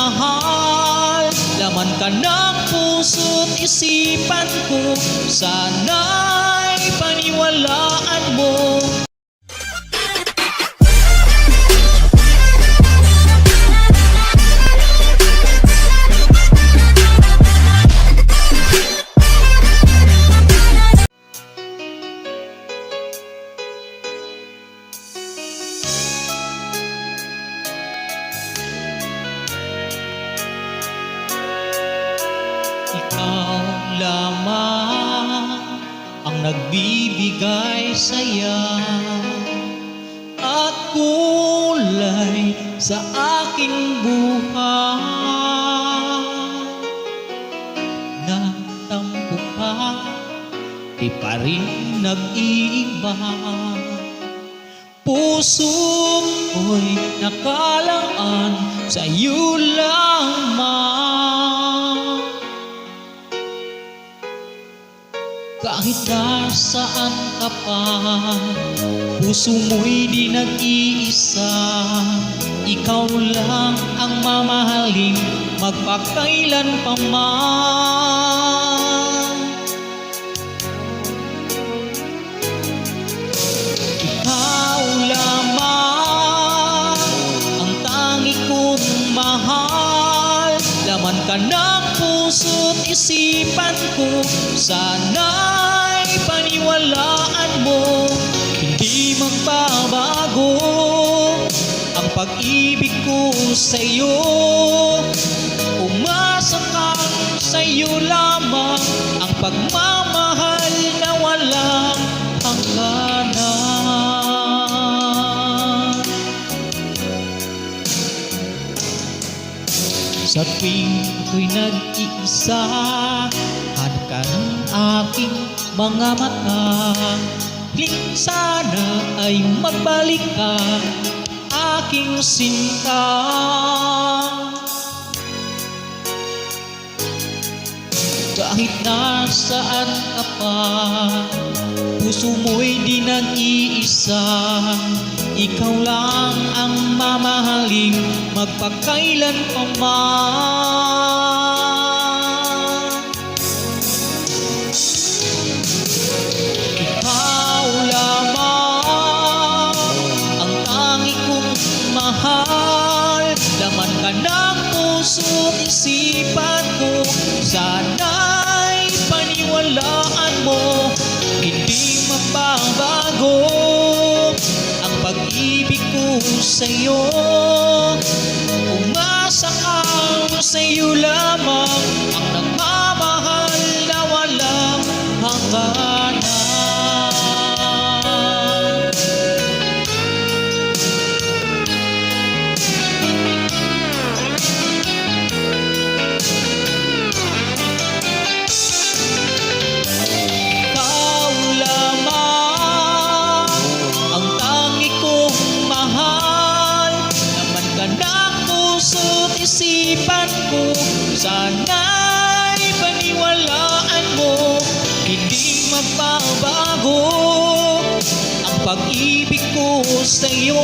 mahal, laman ka ng puso't isipan ko. Sana'y paniwalaan mo. Ikaw lamang ang nagbibigay saya at kulay sa aking buhay. Natampo ka, di pa rin nag-iiba. Puso ko'y nakalaan sa iyo lamang. Kahit nasaan ka pa, puso mo'y di nag-iisa. Ikaw lang ang mamahalin magpakailan pa man. Ikaw lamang ang tangi kong mahal, laman ka ng puso't isipan ko. Sana'y paniwalaan mo, hindi magbabago ang pag-ibig ko sa'yo. Umasa kang sa'yo lamang ang pagmamahal na walang hangganan. Sa tuwing ako'y nag-iisa, hanap ka ng aking mga mata. Hiling sana ay magbalik ka, aking sinta. Kahit nasaan ka pa, puso mo'y di nag-iisa. Ikaw lang ang mamahalin magpakailan pa man. Ikaw lamang ang tangi kong mahal, laman ka ng puso't isipan ko. Sana'y paniwalaan mo, hindi magbabago ang pag-ibig ko sa'yo. Umasa ka, sa'yo lamang ang nagmamahal na walang hangganan. Isipan ko, sana'y paniwalaan mo, hindi magbabago ang pag-ibig ko sa'yo.